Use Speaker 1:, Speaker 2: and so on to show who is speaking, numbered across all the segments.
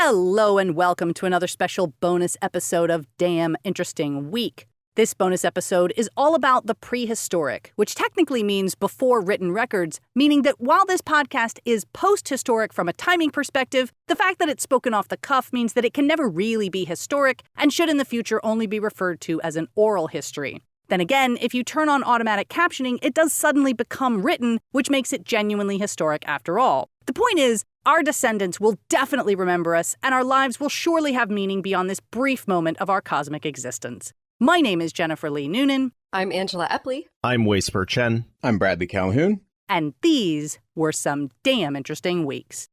Speaker 1: Hello and welcome to another special bonus episode of Damn Interesting Week. This bonus episode is all about the prehistoric, which technically means before written records, meaning that while this podcast is post-historic from a timing perspective, the fact that it's spoken off the cuff means that it can never really be historic and should in the future only be referred to as an oral history. Then again, if you turn on automatic captioning, it does suddenly become written, which makes it genuinely historic after all. The point is, our descendants will definitely remember us, and our lives will surely have meaning beyond this brief moment of our cosmic existence. My name is Jennifer Lee Noonan.
Speaker 2: I'm Angela Epley.
Speaker 3: I'm Spurr-Chen.
Speaker 4: I'm Bradley Calhoun.
Speaker 1: And these were some damn interesting weeks.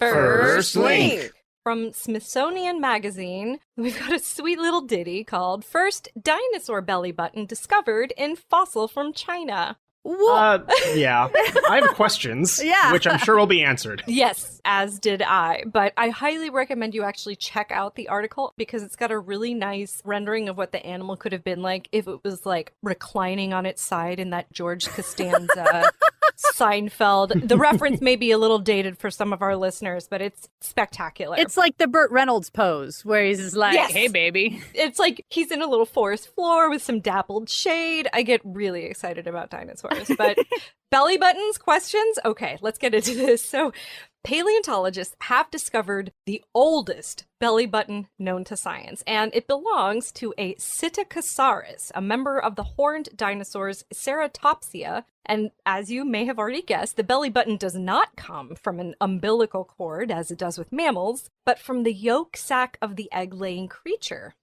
Speaker 4: First Link.
Speaker 2: From Smithsonian Magazine, we've got a sweet little ditty called First Dinosaur Belly Button Discovered in Fossil from China.
Speaker 3: Yeah. I have questions,
Speaker 1: Yeah.
Speaker 3: which I'm sure will be answered.
Speaker 2: Yes, as did I. But I highly recommend you actually check out the article because it's got a really nice rendering of what the animal could have been like if it was like reclining on its side in that George Costanza Seinfeld. The reference may be a little dated for some of our listeners, but it's spectacular.
Speaker 1: It's like the Burt Reynolds pose, where he's just like,
Speaker 2: Yes.
Speaker 1: hey, baby.
Speaker 2: It's like he's in a little forest floor with some dappled shade. I get really excited about dinosaurs. But belly buttons, questions? Okay, let's get into this. So paleontologists have discovered the oldest belly button known to science, and it belongs to a Psittacosaurus, a member of the horned dinosaurs Ceratopsia. And as you may have already guessed, the belly button does not come from an umbilical cord, as it does with mammals, but from the yolk sac of the egg-laying creature.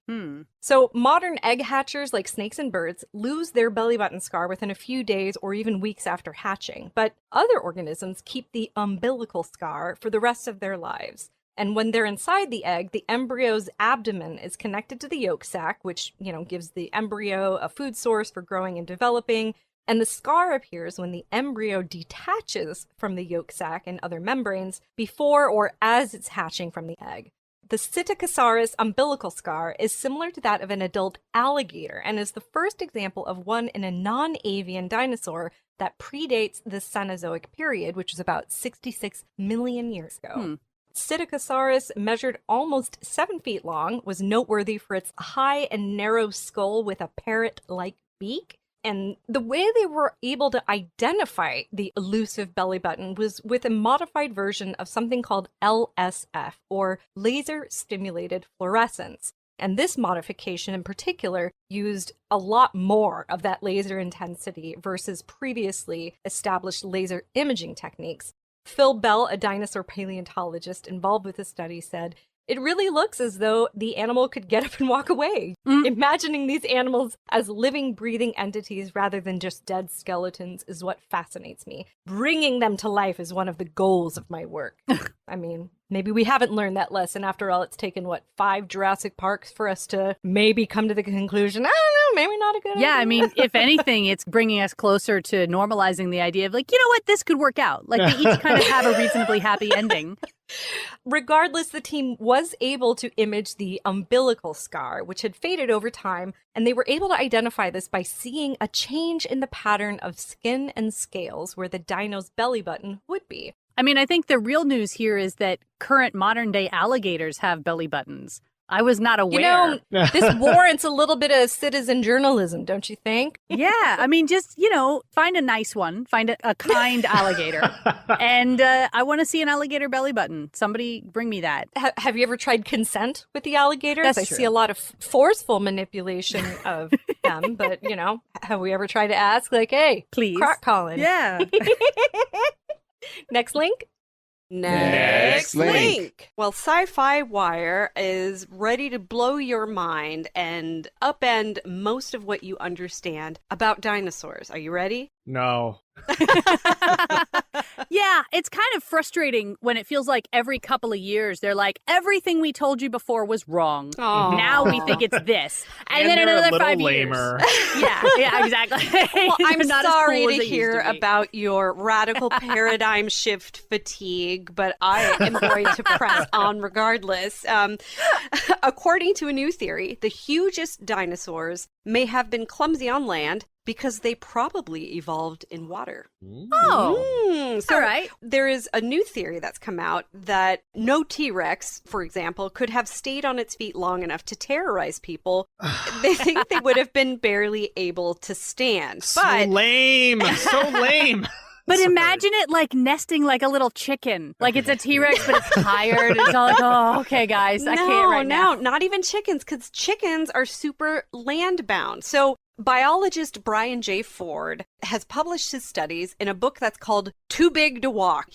Speaker 2: So modern egg hatchers, like snakes and birds, lose their belly button scar within a few days or even weeks after hatching. But other organisms keep the umbilical scar for the rest of their lives. And when they're inside the egg, the embryo's abdomen is connected to the yolk sac, which, gives the embryo a food source for growing and developing. And the scar appears when the embryo detaches from the yolk sac and other membranes before or as it's hatching from the egg. The Psittacosaurus umbilical scar is similar to that of an adult alligator and is the first example of one in a non-avian dinosaur that predates the Cenozoic period, which was about 66 million years ago. Psittacosaurus measured almost 7 feet long, was noteworthy for its high and narrow skull with a parrot-like beak. And the way they were able to identify the elusive belly button was with a modified version of something called LSF, or laser stimulated fluorescence. And this modification in particular used a lot more of that laser intensity versus previously established laser imaging techniques. Phil Bell, a dinosaur paleontologist involved with the study, said, "It really looks as though the animal could get up and walk away." Imagining these animals as living, breathing entities rather than just dead skeletons is what fascinates me. Bringing them to life is one of the goals of my work. I mean, maybe we haven't learned that lesson. After all, it's taken, 5 Jurassic Parks for us to maybe come to the conclusion, I don't know, maybe not a good idea.
Speaker 1: Yeah, I mean, if anything, it's bringing us closer to normalizing the idea of like, you know what, this could work out. Like, they each kind of have a reasonably happy ending.
Speaker 2: Regardless, the team was able to image the umbilical scar, which had faded over time, and they were able to identify this by seeing a change in the pattern of skin and scales where the dino's belly button would be.
Speaker 1: I mean, I think the real news here is that current modern-day alligators have belly buttons. I was not aware.
Speaker 2: This warrants a little bit of citizen journalism, don't you think?
Speaker 1: Yeah, I mean, just, find a nice one, find a kind alligator, and I want to see an alligator belly button. Somebody bring me that.
Speaker 2: Have you ever tried consent with the alligators?
Speaker 1: That's
Speaker 2: I
Speaker 1: true.
Speaker 2: see a lot of forceful manipulation of them, but, have we ever tried to ask, like, hey,
Speaker 1: Please.
Speaker 2: croc calling?
Speaker 1: Yeah.
Speaker 2: Next link.
Speaker 4: Next link.
Speaker 5: Well, Sci-Fi Wire is ready to blow your mind and upend most of what you understand about dinosaurs. Are you ready?
Speaker 3: No.
Speaker 1: Yeah, it's kind of frustrating when it feels like every couple of years they're like, everything we told you before was wrong.
Speaker 5: Aw.
Speaker 1: Now we think it's this. And then in
Speaker 3: they're a
Speaker 1: another
Speaker 3: little
Speaker 1: 5
Speaker 3: lamer.
Speaker 1: years. Yeah, exactly.
Speaker 5: Well, I'm
Speaker 1: They're not as
Speaker 5: sorry
Speaker 1: cool as
Speaker 5: to
Speaker 1: they
Speaker 5: hear
Speaker 1: used to be.
Speaker 5: about your radical paradigm shift fatigue, but I am going to press on regardless. According to a new theory, the hugest dinosaurs may have been clumsy on land because they probably evolved in water.
Speaker 1: Oh,
Speaker 5: So
Speaker 1: all right.
Speaker 5: there is a new theory that's come out that no T-Rex, for example, could have stayed on its feet long enough to terrorize people. They think they would have been barely able to stand.
Speaker 3: So
Speaker 5: But
Speaker 3: lame. So lame.
Speaker 1: But
Speaker 3: Sorry.
Speaker 1: imagine it like nesting like a little chicken. Like it's a T-Rex, but it's tired. It's all like, oh, okay, guys, I can't right now.
Speaker 5: No, not even chickens, because chickens are super land-bound. So biologist Brian J. Ford has published his studies in a book that's called Too Big to Walk,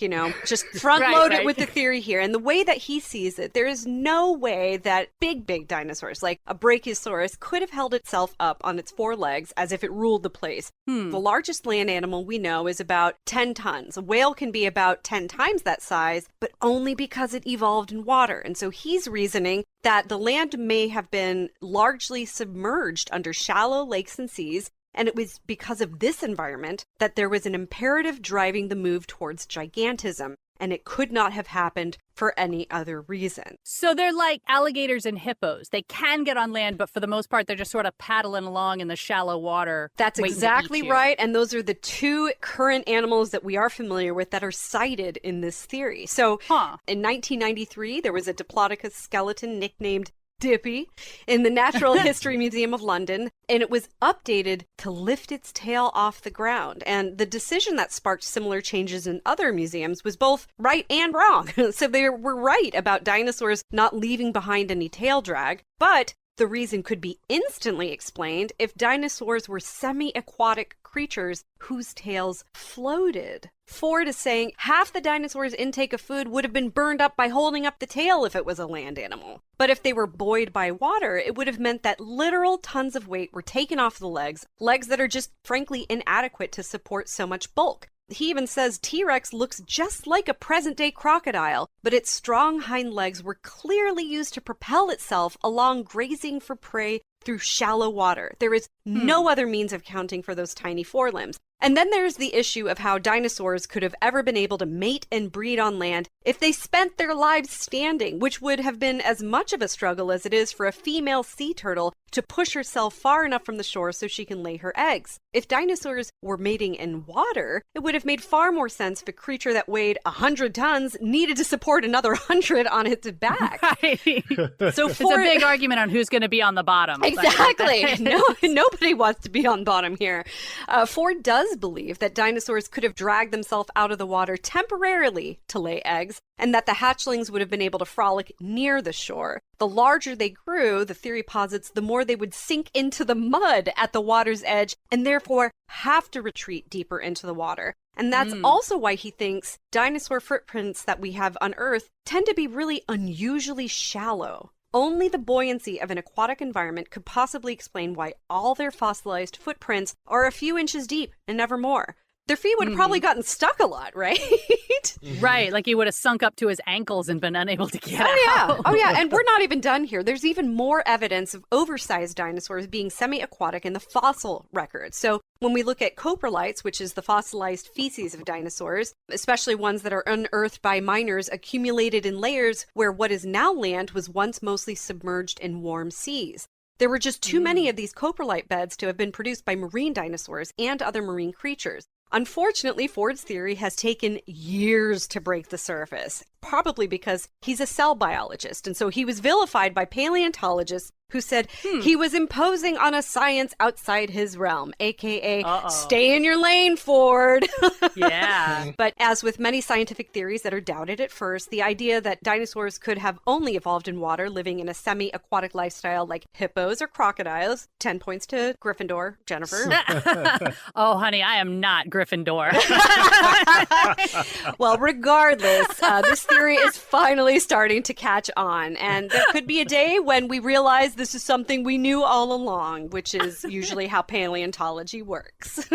Speaker 5: just front-load it with the theory here. And the way that he sees it, there is no way that big dinosaurs, like a Brachiosaurus, could have held itself up on its 4 legs as if it ruled the place. The largest land animal we know is about 10 tons. A whale can be about 10 times that size, but only because it evolved in water. And so he's reasoning that the land may have been largely submerged under shallow lakes and seas, and it was because of this environment that there was an imperative driving the move towards gigantism, and it could not have happened for any other reason.
Speaker 1: So they're like alligators and hippos. They can get on land, but for the most part, they're just sort of paddling along in the shallow water.
Speaker 5: That's
Speaker 1: waiting to
Speaker 5: exactly
Speaker 1: eat you.
Speaker 5: right, and those are the 2 current animals that we are familiar with that are cited in this theory. So in 1993, there was a Diplodocus skeleton nicknamed Dippy in the Natural History Museum of London, and it was updated to lift its tail off the ground. And the decision that sparked similar changes in other museums was both right and wrong. So they were right about dinosaurs not leaving behind any tail drag, but the reason could be instantly explained if dinosaurs were semi-aquatic creatures whose tails floated. Ford is saying half the dinosaurs' intake of food would have been burned up by holding up the tail if it was a land animal. But if they were buoyed by water, it would have meant that literal tons of weight were taken off the legs that are just frankly inadequate to support so much bulk. He even says T-Rex looks just like a present-day crocodile, but its strong hind legs were clearly used to propel itself along, grazing for prey through shallow water. There is no other means of accounting for those tiny forelimbs. And then there's the issue of how dinosaurs could have ever been able to mate and breed on land if they spent their lives standing, which would have been as much of a struggle as it is for a female sea turtle to push herself far enough from the shore so she can lay her eggs. If dinosaurs were mating in water, it would have made far more sense if a creature that weighed 100 tons needed to support another 100 on its back.
Speaker 1: Right.
Speaker 5: So
Speaker 1: It's a big argument on who's going to be on the bottom.
Speaker 5: Exactly. Nobody wants to be on bottom here. Ford does believe that dinosaurs could have dragged themselves out of the water temporarily to lay eggs, and that the hatchlings would have been able to frolic near the shore. The larger they grew, the theory posits, the more they would sink into the mud at the water's edge and therefore have to retreat deeper into the water. And that's also why he thinks dinosaur footprints that we have on Earth tend to be really unusually shallow. Only the buoyancy of an aquatic environment could possibly explain why all their fossilized footprints are a few inches deep and never more. Their feet would have probably gotten stuck a lot, right?
Speaker 1: Right, like he would have sunk up to his ankles and been unable to get out.
Speaker 5: Oh yeah, and we're not even done here. There's even more evidence of oversized dinosaurs being semi-aquatic in the fossil record. So when we look at coprolites, which is the fossilized feces of dinosaurs, especially ones that are unearthed by miners accumulated in layers where what is now land was once mostly submerged in warm seas. There were just too many of these coprolite beds to have been produced by marine dinosaurs and other marine creatures. Unfortunately, Ford's theory has taken years to break the surface, probably because he's a cell biologist, and so he was vilified by paleontologists who said he was imposing on a science outside his realm, aka stay in your lane, Ford.
Speaker 1: Yeah.
Speaker 5: But as with many scientific theories that are doubted at first, the idea that dinosaurs could have only evolved in water, living in a semi-aquatic lifestyle like hippos or crocodiles, 10 points to Gryffindor, Jennifer.
Speaker 1: Oh, honey, I am not Gryffindor.
Speaker 5: Well, regardless, this theory is finally starting to catch on, and there could be a day when we realize this is something we knew all along, which is usually how paleontology works.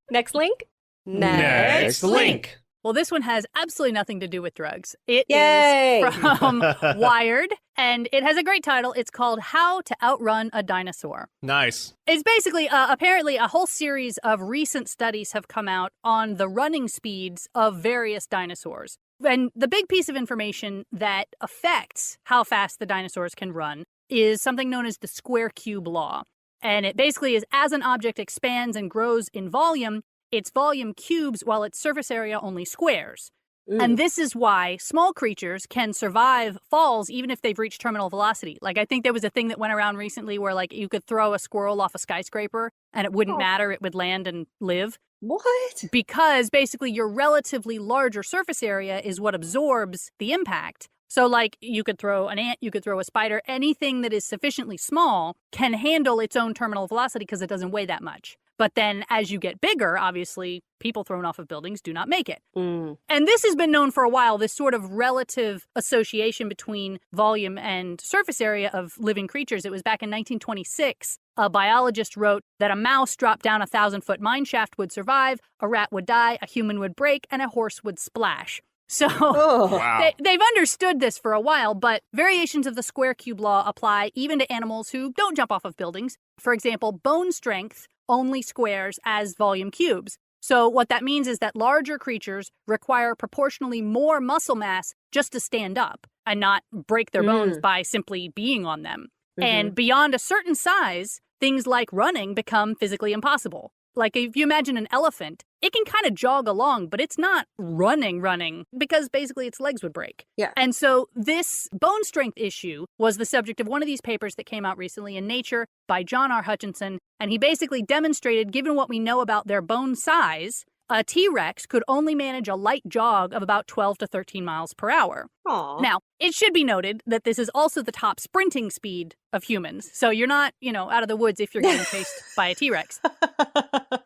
Speaker 5: Next link?
Speaker 4: Next link.
Speaker 1: Well, this one has absolutely nothing to do with drugs. It
Speaker 4: Yay!
Speaker 1: is from Wired, and it has a great title. It's called How to Outrun a Dinosaur.
Speaker 3: Nice.
Speaker 1: It's basically, apparently, a whole series of recent studies have come out on the running speeds of various dinosaurs. And the big piece of information that affects how fast the dinosaurs can run is something known as the square cube law. And it basically is as an object expands and grows in volume, its volume cubes while its surface area only squares. And this is why small creatures can survive falls even if they've reached terminal velocity. Like, I think there was a thing that went around recently where, like, you could throw a squirrel off a skyscraper and it wouldn't matter. It would land and live.
Speaker 4: What?
Speaker 1: Because basically your relatively larger surface area is what absorbs the impact. So, like, you could throw an ant, you could throw a spider, anything that is sufficiently small can handle its own terminal velocity because it doesn't weigh that much. But then as you get bigger, obviously, people thrown off of buildings do not make it. And this has been known for a while, this sort of relative association between volume and surface area of living creatures. It was back in 1926. A biologist wrote that a mouse dropped down a 1,000-foot mine shaft would survive, a rat would die, a human would break, and a horse would splash. So
Speaker 3: Wow.
Speaker 1: they've understood this for a while, but variations of the square cube law apply even to animals who don't jump off of buildings. For example, bone strength only squares as volume cubes. So what that means is that larger creatures require proportionally more muscle mass just to stand up and not break their bones by simply being on them. And beyond a certain size, things like running become physically impossible. Like, if you imagine an elephant, it can kind of jog along, but it's not running, because basically its legs would break.
Speaker 4: Yeah.
Speaker 1: And so this bone strength issue was the subject of one of these papers that came out recently in Nature by John R. Hutchinson. And he basically demonstrated, given what we know about their bone size, a T-Rex could only manage a light jog of about 12 to 13 miles per hour.
Speaker 4: Aw.
Speaker 1: Now, it should be noted that this is also the top sprinting speed of humans. So you're not, out of the woods if you're getting chased by a T-Rex.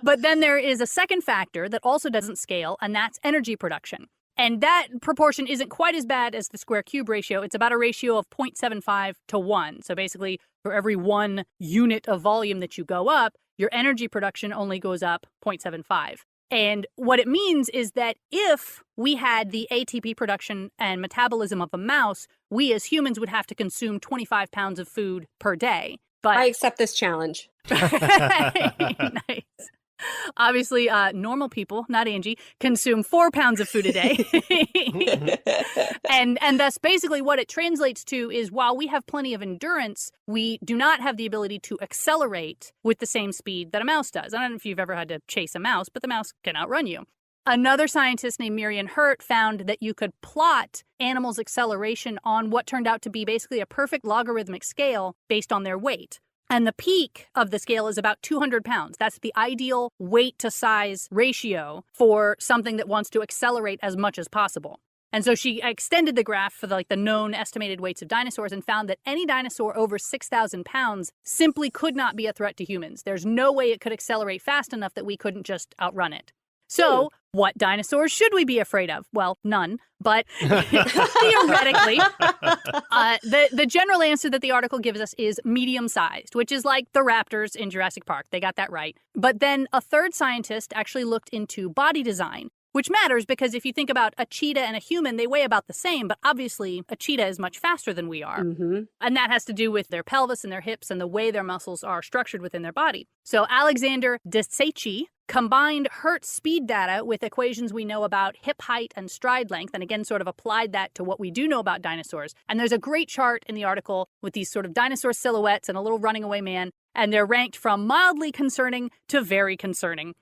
Speaker 1: But then there is a second factor that also doesn't scale, and that's energy production. And that proportion isn't quite as bad as the square cube ratio. It's about a ratio of 0.75 to 1. So basically, for every 1 unit of volume that you go up, your energy production only goes up 0.75. And what it means is that if we had the ATP production and metabolism of a mouse, we as humans would have to consume 25 pounds of food per day. But
Speaker 4: I accept this challenge.
Speaker 1: Nice. Obviously, normal people, not Angie, consume 4 pounds of food a day. and thus, basically, what it translates to is while we have plenty of endurance, we do not have the ability to accelerate with the same speed that a mouse does. I don't know if you've ever had to chase a mouse, but the mouse can outrun you. Another scientist named Miriam Hurt found that you could plot animals' acceleration on what turned out to be basically a perfect logarithmic scale based on their weight. And the peak of the scale is about 200 pounds. That's the ideal weight to size ratio for something that wants to accelerate as much as possible. And so she extended the graph for the known estimated weights of dinosaurs and found that any dinosaur over 6,000 pounds simply could not be a threat to humans. There's no way it could accelerate fast enough that we couldn't just outrun it. So, what dinosaurs should we be afraid of? Well, none, but theoretically, the general answer that the article gives us is medium-sized, which is like the raptors in Jurassic Park. They got that right. But then a third scientist actually looked into body design, which matters because if you think about a cheetah and a human, they weigh about the same, but obviously a cheetah is much faster than we are. And that has to do with their pelvis and their hips and the way their muscles are structured within their body. So Alexander Desaichi combined Hertz speed data with equations we know about hip height and stride length, and again sort of applied that to what we do know about dinosaurs. And there's a great chart in the article with these sort of dinosaur silhouettes and a little running away man, and they're ranked from mildly concerning to very concerning.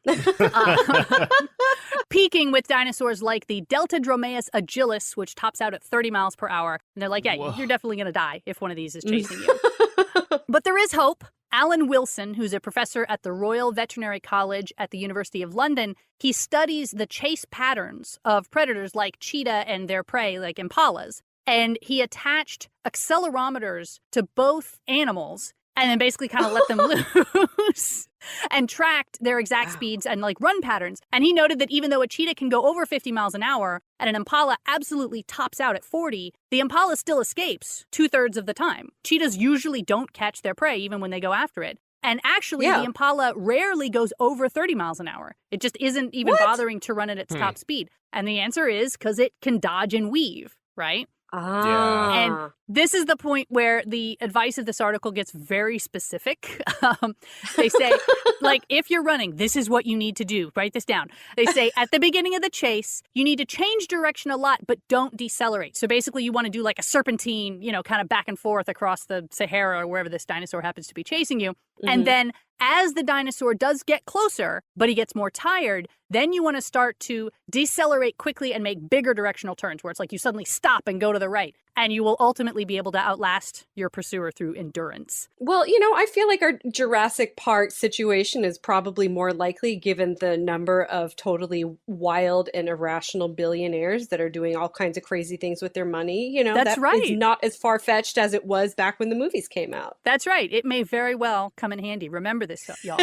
Speaker 1: Peaking with dinosaurs like the Deltadromeus agilis, which tops out at 30 miles per hour. And they're like, yeah,
Speaker 3: Whoa.
Speaker 1: You're definitely going to die if one of these is chasing you. But there is hope. Alan Wilson, who's a professor at the Royal Veterinary College at the University of London, he studies the chase patterns of predators like cheetah and their prey, like impalas. And he attached accelerometers to both animals and then basically kind of let them loose and tracked their exact speeds and run patterns. And he noted that even though a cheetah can go over 50 miles an hour and an impala absolutely tops out at 40, the impala still escapes 2/3 of the time. Cheetahs usually don't catch their prey even when they go after it. And actually, the Impala rarely goes over 30 miles an hour. It just isn't even bothering to run at its top speed. And the answer is because it can dodge and weave, right? And this is the point where the advice of this article gets very specific. They say, like, if you're running, this is what you need to do. Write this down. They say at the beginning of the chase, you need to change direction a lot, but don't decelerate. So basically you want to do like a serpentine, kind of back and forth across the Sahara or wherever this dinosaur happens to be chasing you. And then as the dinosaur does get closer, but he gets more tired, then you want to start to decelerate quickly and make bigger directional turns where it's like you suddenly stop and go to the right. And you will ultimately be able to outlast your pursuer through endurance.
Speaker 4: Well, I feel like our Jurassic Park situation is probably more likely given the number of totally wild and irrational billionaires that are doing all kinds of crazy things with their money.
Speaker 1: That's right.
Speaker 4: It's not as far-fetched as it was back when the movies came out.
Speaker 1: That's right. It may very well come in handy. Remember this, y'all.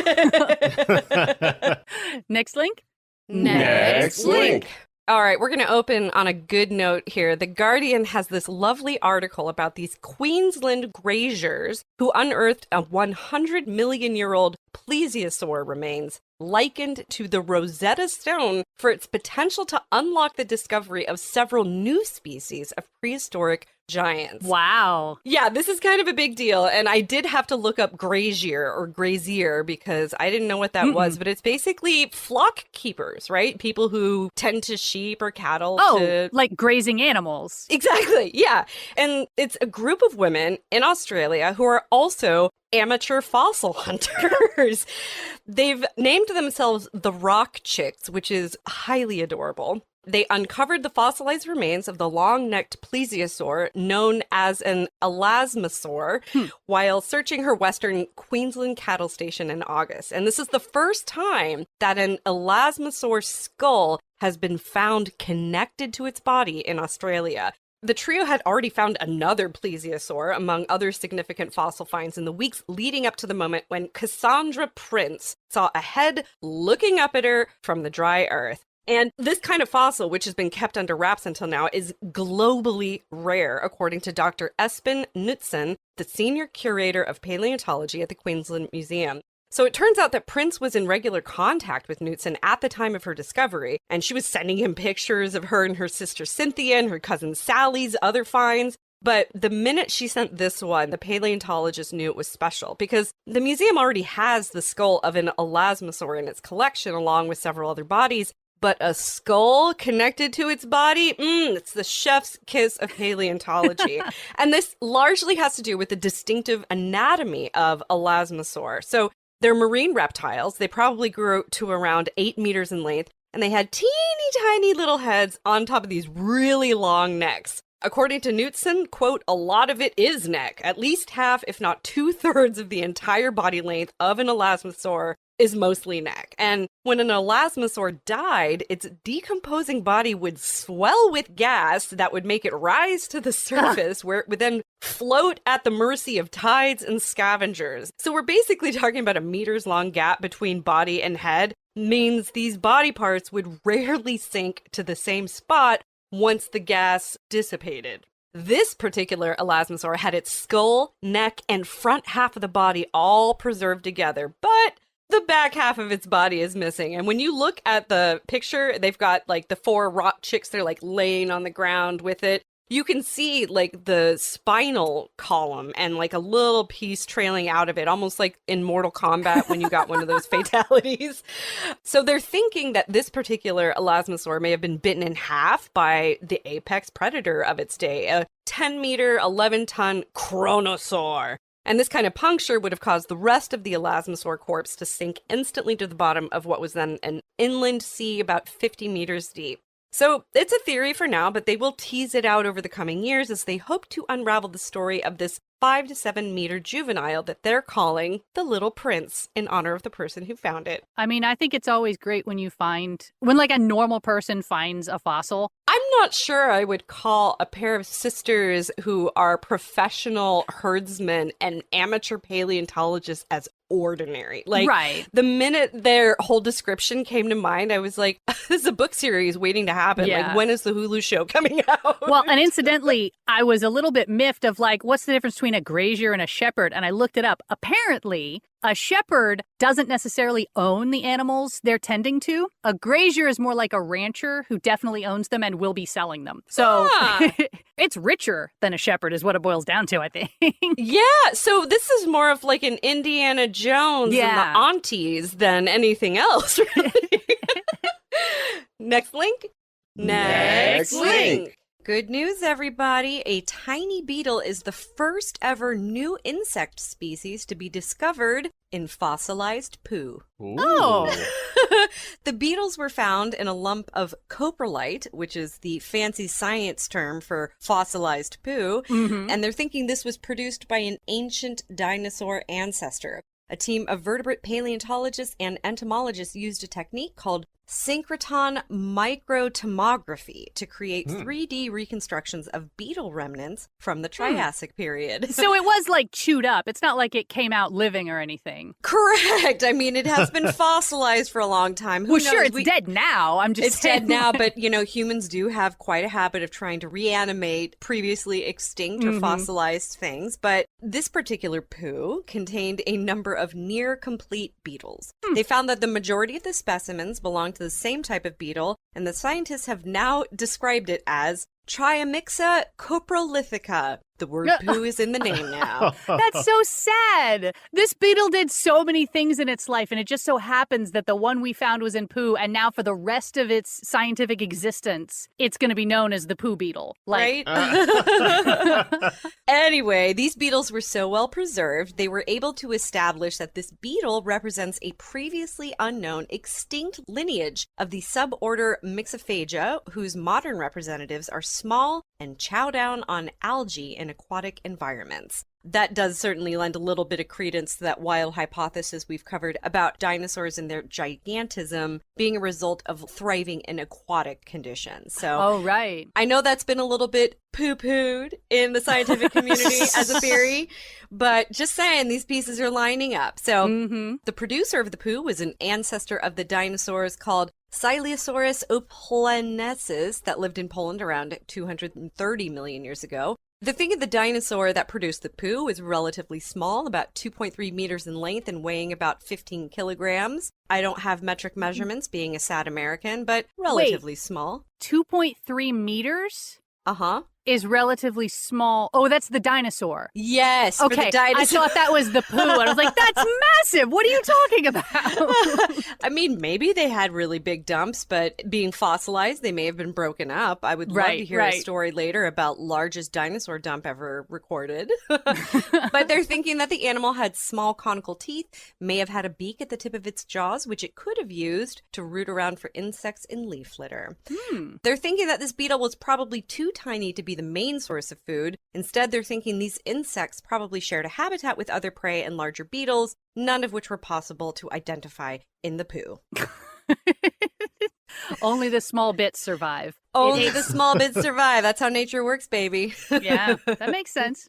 Speaker 1: Next link?
Speaker 2: Next link. All right, we're going to open on a good note here. The Guardian has this lovely article about these Queensland graziers who unearthed a 100-million-year-old plesiosaur remains likened to the Rosetta Stone for its potential to unlock the discovery of several new species of prehistoric giants.
Speaker 1: Wow.
Speaker 2: Yeah, this is kind of a big deal. And I did have to look up Grazier because I didn't know what that was. But it's basically flock keepers, right? People who tend to sheep or cattle.
Speaker 1: Like grazing animals.
Speaker 2: Exactly. Yeah. And it's a group of women in Australia who are also amateur fossil hunters. They've named themselves the Rock Chicks, which is highly adorable. They uncovered the fossilized remains of the long-necked plesiosaur known as an elasmosaur while searching her western Queensland cattle station in August. And this is the first time that an elasmosaur skull has been found connected to its body in Australia. The trio had already found another plesiosaur, among other significant fossil finds in the weeks leading up to the moment when Cassandra Prince saw a head looking up at her from the dry earth. And this kind of fossil, which has been kept under wraps until now, is globally rare, according to Dr. Espen Knutsen, the senior curator of paleontology at the Queensland Museum. So it turns out that Prince was in regular contact with Knutsen at the time of her discovery, and she was sending him pictures of her and her sister Cynthia and her cousin Sally's other finds. But the minute she sent this one, the paleontologist knew it was special because the museum already has the skull of an elasmosaur in its collection, along with several other bodies. But a skull connected to its body, it's the chef's kiss of paleontology. And this largely has to do with the distinctive anatomy of elasmosaur. So they're marine reptiles. They probably grew to around 8 meters in length, and they had teeny tiny little heads on top of these really long necks. According to Knutsen, quote, a lot of it is neck. At least half, if not 2/3 of the entire body length of an elasmosaur is mostly neck. And when an elasmosaur died, its decomposing body would swell with gas that would make it rise to the surface where it would then float at the mercy of tides and scavengers. So we're basically talking about a meters-long gap between body and head, means these body parts would rarely sink to the same spot once the gas dissipated. This particular elasmosaur had its skull, neck, and front half of the body all preserved together, but the back half of its body is missing. And when you look at the picture, they've got like the 4 rock chicks, they're like laying on the ground with it. You can see like the spinal column and like a little piece trailing out of it, almost like in Mortal Kombat when you got one of those fatalities. So they're thinking that this particular elasmosaur may have been bitten in half by the apex predator of its day, a 10-meter, 11-ton chronosaur. And this kind of puncture would have caused the rest of the elasmosaur corpse to sink instantly to the bottom of what was then an inland sea about 50 meters deep. So it's a theory for now, but they will tease it out over the coming years as they hope to unravel the story of this 5 to 7 meter juvenile that they're calling the Little Prince in honor of the person who found it.
Speaker 1: I mean, I think it's always great when when like a normal person finds a fossil.
Speaker 2: I'm not sure I would call a pair of sisters who are professional herdsmen and amateur paleontologists as ordinary. Like,
Speaker 1: right.
Speaker 2: The minute their whole description came to mind, I was like, this is a book series waiting to happen.
Speaker 1: Yeah.
Speaker 2: Like, when is the Hulu show coming out?
Speaker 1: Well, and incidentally, I was a little bit miffed of like, what's the difference between a grazier and a shepherd? And I looked it up. Apparently, A shepherd doesn't necessarily own the animals they're tending to. A grazier is more like a rancher who definitely owns them and will be selling them. So it's richer than a shepherd is what it boils down to, I think.
Speaker 5: Yeah, so this is more of like an Indiana Jones and the aunties than anything else, really. Next link. Next link. Good news, everybody. A tiny beetle is the first ever new insect species to be discovered in fossilized poo.
Speaker 3: Ooh.
Speaker 1: Oh.
Speaker 5: The beetles were found in a lump of coprolite, which is the fancy science term for fossilized poo, and they're thinking this was produced by an ancient dinosaur ancestor. A team of vertebrate paleontologists and entomologists used a technique called synchrotron microtomography to create 3D reconstructions of beetle remnants from the Triassic period.
Speaker 1: So it was like chewed up. It's not like it came out living or anything.
Speaker 5: Correct. I mean, it has been fossilized for a long time. Who
Speaker 1: Well,
Speaker 5: knows?
Speaker 1: sure, it's dead now. I'm just
Speaker 5: It's
Speaker 1: saying.
Speaker 5: dead now, but you know, humans do have quite a habit of trying to reanimate previously extinct or fossilized things. But this particular poo contained a number of near complete beetles. They found that the majority of the specimens belonged to the same type of beetle, and the scientists have now described it as Triamixa coprolithica. The word poo is in the name now.
Speaker 1: That's so sad. This beetle did so many things in its life, and it just so happens that the one we found was in poo, and now for the rest of its scientific existence, it's going to be known as the poo beetle.
Speaker 5: Right? Anyway, these beetles were so well preserved, they were able to establish that this beetle represents a previously unknown extinct lineage of the suborder Myxophaga, whose modern representatives are small and chow down on algae in aquatic environments. That does certainly lend a little bit of credence to that wild hypothesis we've covered about dinosaurs and their gigantism being a result of thriving in aquatic conditions. So,
Speaker 1: Oh, right.
Speaker 5: I know that's been a little bit poo-pooed in the scientific community as a theory, but just saying, these pieces are lining up. So the producer of the poo was an ancestor of the dinosaurs called Sileosaurus oplanensis that lived in Poland around 230 million years ago. The thing of the dinosaur that produced the poo is relatively small, about 2.3 meters in length and weighing about 15 kilograms. I don't have metric measurements, being a sad American, but relatively small.
Speaker 1: 2.3 meters
Speaker 5: Uh-huh.
Speaker 1: is relatively small. Oh, that's the dinosaur.
Speaker 5: Yes.
Speaker 1: Okay,
Speaker 5: for the dinosaur.
Speaker 1: I thought that was the poo. And I was like, that's massive. What are you talking about?
Speaker 5: I mean, maybe they had really big dumps, but being fossilized, they may have been broken up. I would love to hear a story later about largest dinosaur dump ever recorded. But they're thinking that the animal had small conical teeth, may have had a beak at the tip of its jaws, which it could have used to root around for insects in leaf litter. They're thinking that this beetle was probably too tiny to be the main source of food. Instead, they're thinking these insects probably shared a habitat with other prey and larger beetles, none of which were possible to identify in the poo.
Speaker 1: Only the small bits survive.
Speaker 5: Only the small bits survive. That's how nature works, baby.
Speaker 1: Yeah, that makes sense.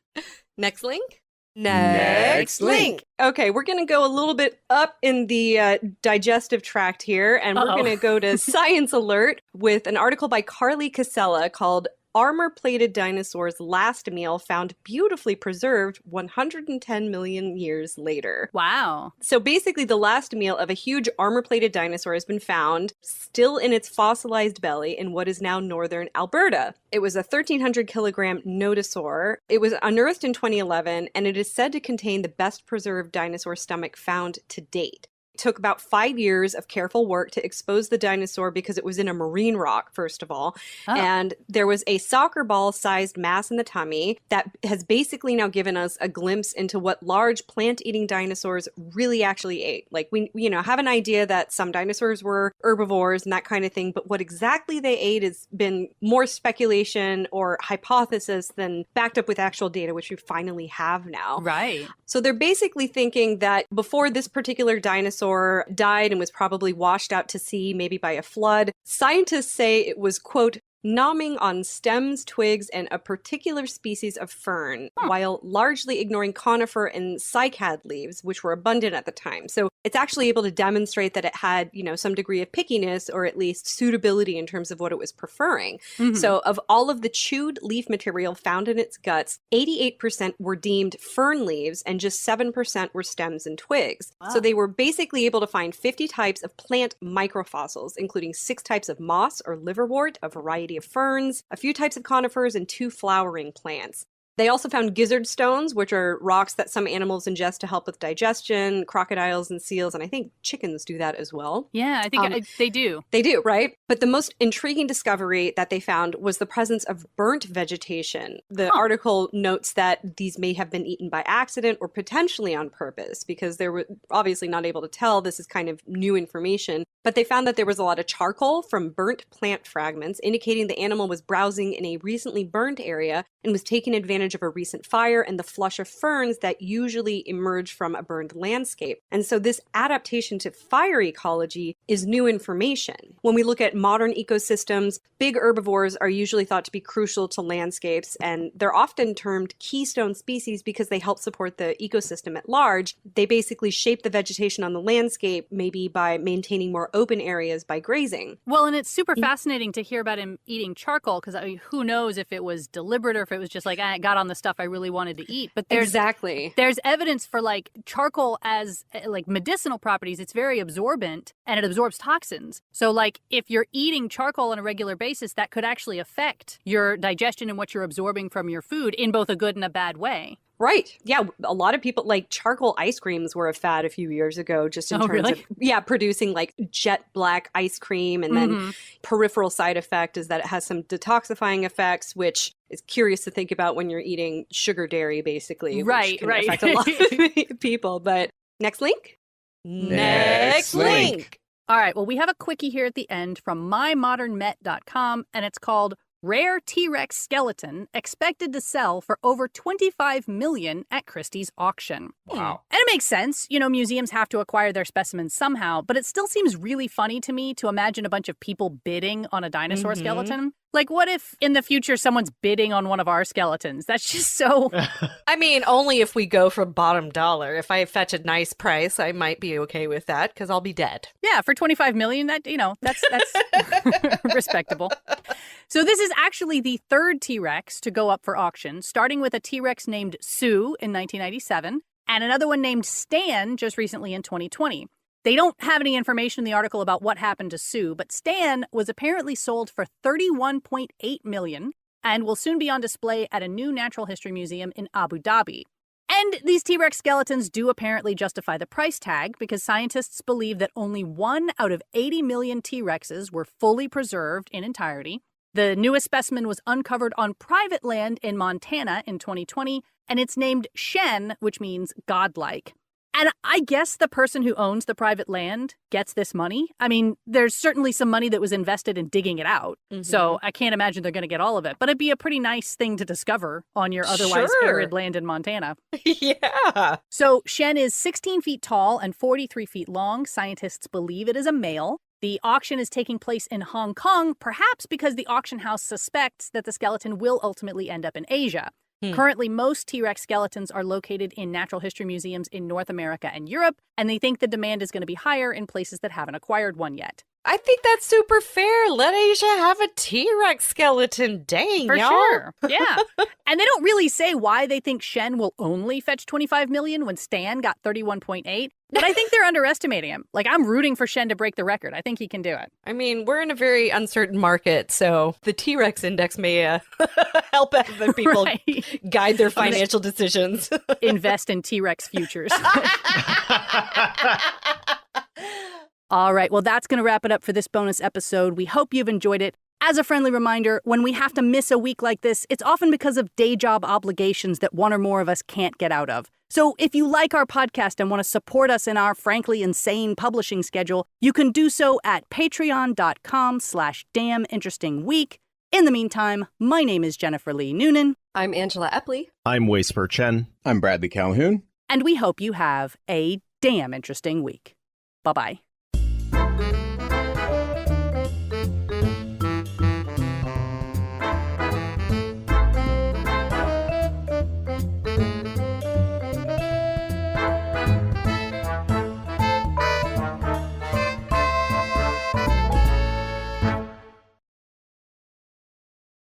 Speaker 5: Next link. Next link. Okay, we're going to go a little bit up in the digestive tract here, and we're going to go to Science Alert with an article by Carly Casella called Armor-Plated Dinosaurs' Last Meal Found Beautifully Preserved 110 Million Years Later.
Speaker 1: Wow.
Speaker 5: So basically, the last meal of a huge armor-plated dinosaur has been found still in its fossilized belly in what is now northern Alberta. It was a 1,300-kilogram nodosaur. It was unearthed in 2011, and it is said to contain the best-preserved dinosaur stomach found to date. It took about 5 years of careful work to expose the dinosaur because it was in a marine rock, first of all. And there was a soccer ball-sized mass in the tummy that has basically now given us a glimpse into what large plant-eating dinosaurs really actually ate. Like, we have an idea that some dinosaurs were herbivores and that kind of thing, but what exactly they ate has been more speculation or hypothesis than backed up with actual data, which we finally have now.
Speaker 1: Right.
Speaker 5: So they're basically thinking that before this particular dinosaur died and was probably washed out to sea, maybe by a flood, scientists say it was, quote, nomming on stems, twigs, and a particular species of fern, while largely ignoring conifer and cycad leaves, which were abundant at the time. So it's actually able to demonstrate that it had, some degree of pickiness, or at least suitability in terms of what it was preferring. So of all of the chewed leaf material found in its guts, 88% were deemed fern leaves and just 7% were stems and twigs. Wow. So they were basically able to find 50 types of plant microfossils, including 6 types of moss or liverwort, a variety of ferns, a few types of conifers, and 2 flowering plants. They also found gizzard stones, which are rocks that some animals ingest to help with digestion, crocodiles and seals, and I think chickens do that as well.
Speaker 1: Yeah, I think they do.
Speaker 5: They do, right? But the most intriguing discovery that they found was the presence of burnt vegetation. The article notes that these may have been eaten by accident or potentially on purpose, because they were obviously not able to tell. This is kind of new information. But they found that there was a lot of charcoal from burnt plant fragments, indicating the animal was browsing in a recently burned area and was taking advantage of a recent fire and the flush of ferns that usually emerge from a burned landscape. And so this adaptation to fire ecology is new information. When we look at modern ecosystems, big herbivores are usually thought to be crucial to landscapes, and they're often termed keystone species because they help support the ecosystem at large. They basically shape the vegetation on the landscape, maybe by maintaining more open areas by grazing.
Speaker 1: Well, and it's super fascinating to hear about him eating charcoal, because who knows if it was deliberate or if it was just like, I got on the stuff I really wanted to eat. But there's evidence for like charcoal as like medicinal properties. It's very absorbent and it absorbs toxins. So like if you're eating charcoal on a regular basis, that could actually affect your digestion and what you're absorbing from your food in both a good and a bad way.
Speaker 5: Right. Yeah. A lot of people, like charcoal ice creams were a fad a few years ago, just in terms of, producing like jet black ice cream. And then peripheral side effect is that it has some detoxifying effects, which is curious to think about when you're eating sugar dairy, basically. Which can affect a lot of people. But next link.
Speaker 3: Next link.
Speaker 1: All right. Well, we have a quickie here at the end from mymodernmet.com, and it's called Rare T-Rex Skeleton Expected to Sell for Over $25 Million at Christie's Auction.
Speaker 3: Wow.
Speaker 1: And it makes sense. Museums have to acquire their specimens somehow, but it still seems really funny to me to imagine a bunch of people bidding on a dinosaur skeleton. Like, what if in the future someone's bidding on one of our skeletons? That's just so...
Speaker 2: I mean, only if we go for bottom dollar. If I fetch a nice price, I might be okay with that because I'll be dead.
Speaker 1: Yeah, for $25 million, that's respectable. So this is actually the third T-Rex to go up for auction, starting with a T-Rex named Sue in 1997 and another one named Stan just recently in 2020. They don't have any information in the article about what happened to Sue, but Stan was apparently sold for $31.8 million and will soon be on display at a new natural history museum in Abu Dhabi. And these T-Rex skeletons do apparently justify the price tag because scientists believe that only 1 out of 80 million T-Rexes were fully preserved in entirety. The newest specimen was uncovered on private land in Montana in 2020, and it's named Shen, which means godlike. And I guess the person who owns the private land gets this money. I mean, there's certainly some money that was invested in digging it out. So I can't imagine they're going to get all of it. But it'd be a pretty nice thing to discover on your otherwise arid land in Montana.
Speaker 2: Yeah.
Speaker 1: So Shen is 16 feet tall and 43 feet long. Scientists believe it is a male. The auction is taking place in Hong Kong, perhaps because the auction house suspects that the skeleton will ultimately end up in Asia. Currently, most T-Rex skeletons are located in natural history museums in North America and Europe, and they think the demand is going to be higher in places that haven't acquired one yet.
Speaker 2: I think that's super fair. Let Asia have a T-Rex skeleton. Dang,
Speaker 1: For
Speaker 2: y'all.
Speaker 1: sure. Yeah. And they don't really say why they think Shen will only fetch $25 million when Stan got $31.8. But I think they're underestimating him. Like, I'm rooting for Shen to break the record. I think he can do it.
Speaker 2: I mean, we're in a very uncertain market, so the T-Rex index may help other people guide their financial decisions.
Speaker 1: Invest in T-Rex futures. All right, well, that's going to wrap it up for this bonus episode. We hope you've enjoyed it. As a friendly reminder, when we have to miss a week like this, it's often because of day job obligations that one or more of us can't get out of. So if you like our podcast and want to support us in our frankly insane publishing schedule, you can do so at patreon.com/damninterestingweek. In the meantime, my name is Jennifer Lee Noonan.
Speaker 4: I'm Angela Epley.
Speaker 3: I'm Spurr-Chen.
Speaker 6: I'm Bradley Calhoun.
Speaker 1: And we hope you have a damn interesting week. Bye-bye.